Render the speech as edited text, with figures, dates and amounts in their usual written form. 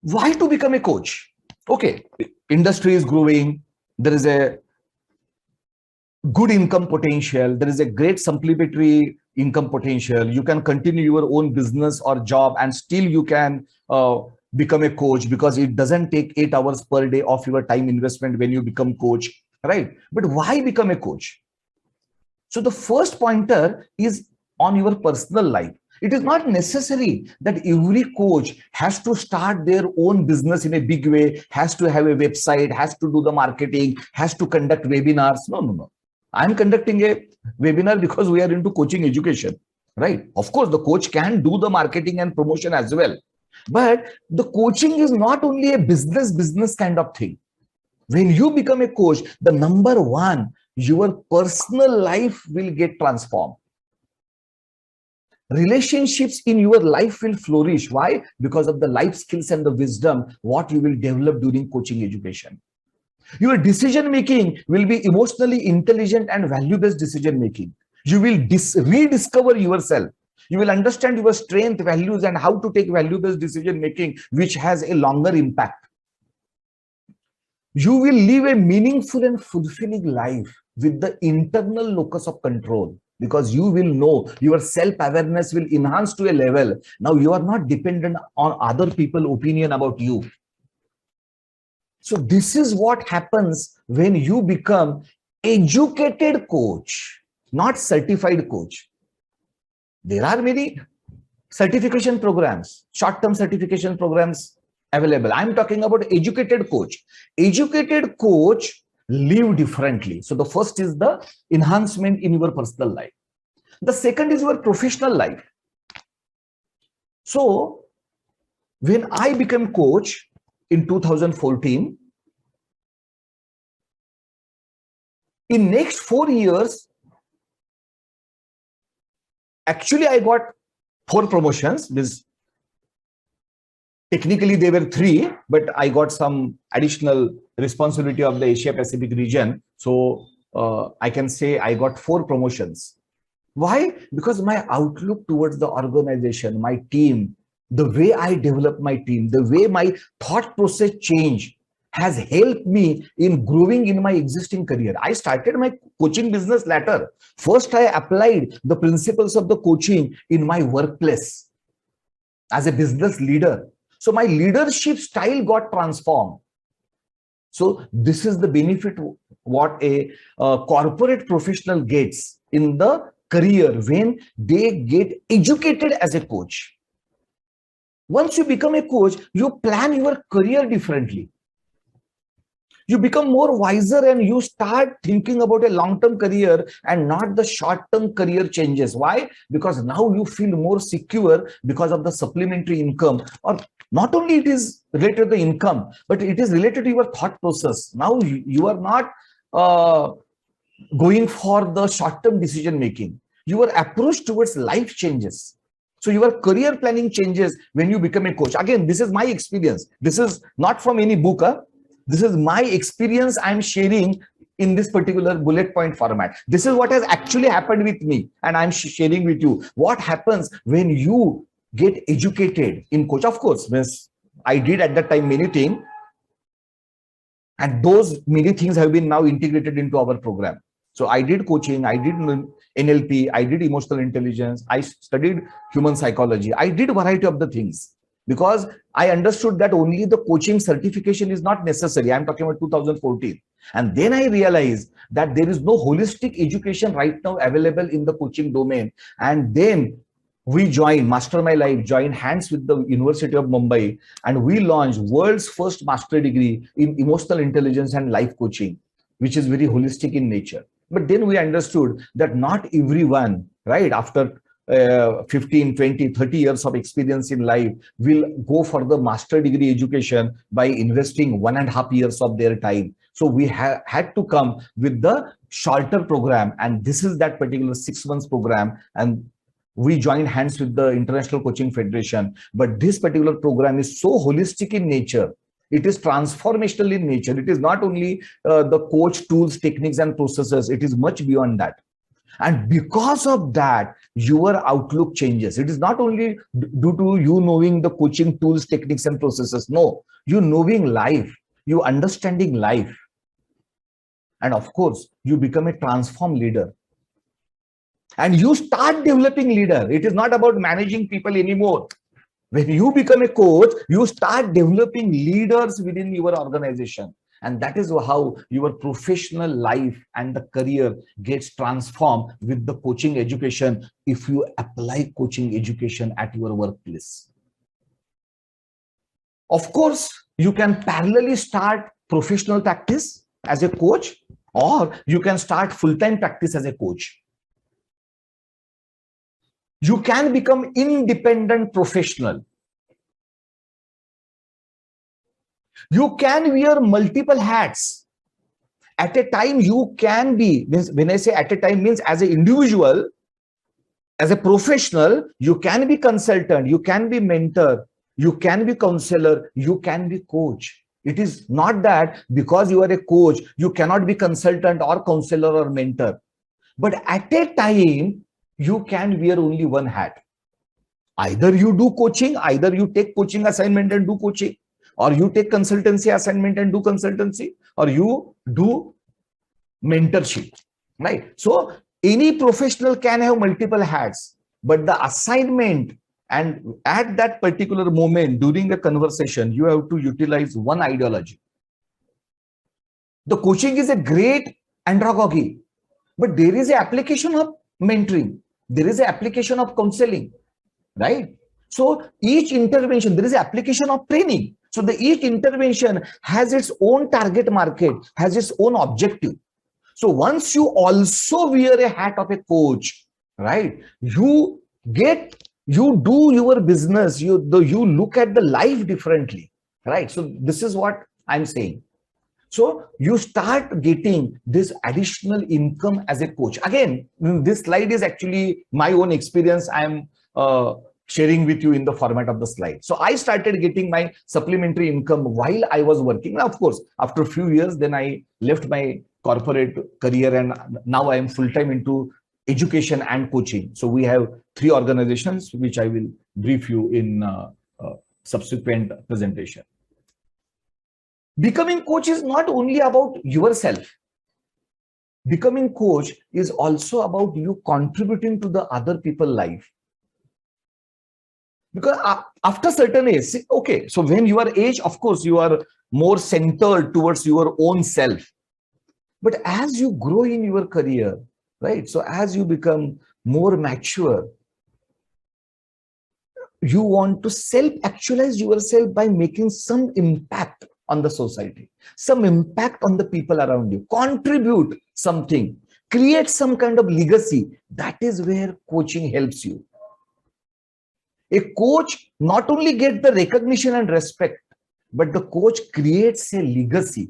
Why to become a coach? Okay, industry is growing. There is a good income potential. There is a great supplementary income potential. You can continue your own business or job and still you can become a coach, because it doesn't take 8 hours per day of your time investment when you become coach, right? But why become a coach? So the first pointer is on your personal life. It is not necessary that every coach has to start their own business in a big way, has to have a website, has to do the marketing, has to conduct webinars. No, no, no. I'm conducting a webinar because we are into coaching education, right? Of course, the coach can do the marketing and promotion as well. But the coaching is not only a business kind of thing. When you become a coach, the number one, your personal life will get transformed. Relationships in your life will flourish. Why? Because of the life skills and the wisdom what you will develop during coaching education. Your decision making will be emotionally intelligent and value-based decision making. You will rediscover yourself. You will understand your strength, values, and how to take value-based decision making, which has a longer impact. You will live a meaningful and fulfilling life with the internal locus of control, because you will know your self-awareness will enhance to a level. Now you are not dependent on other people's opinion about you. So this is what happens when you become educated coach, not certified coach. There are many certification programs, short-term certification programs available. I'm talking about educated coach. Educated coach live differently. So the first is the enhancement in your personal life. The second is your professional life. So when I became coach in 2014, in next 4 years, actually I got 4 promotions. Technically they were 3, but I got some additional responsibility of the Asia Pacific region. So I can say I got 4 promotions. Why? Because my outlook towards the organization, my team, the way I develop my team, the way my thought process change has helped me in growing in my existing career. I started my coaching business later. First, I applied the principles of the coaching in my workplace as a business leader. So my leadership style got transformed. So this is the benefit what a corporate professional gets in the career when they get educated as a coach. Once you become a coach, you plan your career differently. You become more wiser and you start thinking about a long-term career and not the short-term career changes. Why? Because now you feel more secure because of the supplementary income, or not only it is related to the income, but it is related to your thought process. Now you are not going for the short-term decision making. Your approach towards life changes. So your career planning changes when you become a coach. Again, this is my experience. This is not from any book. This is my experience I'm sharing in this particular bullet point format. This is what has actually happened with me, and I'm sharing with you what happens when you get educated in coach. Of course, I did at that time many things, and those many things have been now integrated into our program. So I did coaching, I did NLP, I did emotional intelligence, I studied human psychology, I did a variety of the things, because I understood that only the coaching certification is not necessary. I'm talking about 2014. And then I realized that there is no holistic education right now available in the coaching domain. And then we joined, Master My Life, joined hands with the University of Mumbai, and we launched world's first master degree in emotional intelligence and life coaching, which is very holistic in nature. But then we understood that not everyone, right, after 15, 20, 30 years of experience in life will go for the master degree education by investing 1.5 years of their time. So we had to come with the shorter program, and this is that particular 6 months program, and we joined hands with the International Coaching Federation. But this particular program is so holistic in nature. It is transformational in nature. It is not only the coach tools, techniques, and processes. It is much beyond that. And because of that, your outlook changes. It is not only due to you knowing the coaching tools, techniques, and processes. No, you knowing life, you understanding life. And of course, you become a transformed leader. And you start developing leader. It is not about managing people anymore. When you become a coach, you start developing leaders within your organization. And that is how your professional life and the career gets transformed with the coaching education if you apply coaching education at your workplace. Of course, you can parallelly start professional practice as a coach, or you can start full-time practice as a coach. You can become independent professional. You can wear multiple hats. At a time, you can be, when I say at a time, means as an individual, as a professional, you can be consultant, you can be mentor, you can be counselor, you can be coach. It is not that because you are a coach, you cannot be consultant or counselor or mentor. But at a time, you can wear only one hat. Either you do coaching, either you take coaching assignment and do coaching, or you take consultancy assignment and do consultancy, or you do mentorship, right? So any professional can have multiple hats, but the assignment and at that particular moment during the conversation, you have to utilize one ideology. The coaching is a great andragogy, but there is an application of mentoring. There is an application of counseling, right? So each intervention, there is an application of training. So each intervention has its own target market, has its own objective. So once you also wear a hat of a coach, right? You do your business, you look at the life differently, right? So this is what I'm saying. So you start getting this additional income as a coach. Again, this slide is actually my own experience. I'm sharing with you in the format of the slide. So I started getting my supplementary income while I was working. Now, of course, after a few years, then I left my corporate career and now I am full-time into education and coaching. So we have 3 organizations, which I will brief you in subsequent presentation. Becoming coach is not only about yourself. Becoming coach is also about you contributing to the other people's life. Because after certain age, okay, so when you are age, of course, you are more centered towards your own self. But as you grow in your career, right? So as you become more mature, you want to self-actualize yourself by making some impact on the society, some impact on the people around you, contribute something, create some kind of legacy. That is where coaching helps you. A coach not only gets the recognition and respect, but the coach creates a legacy.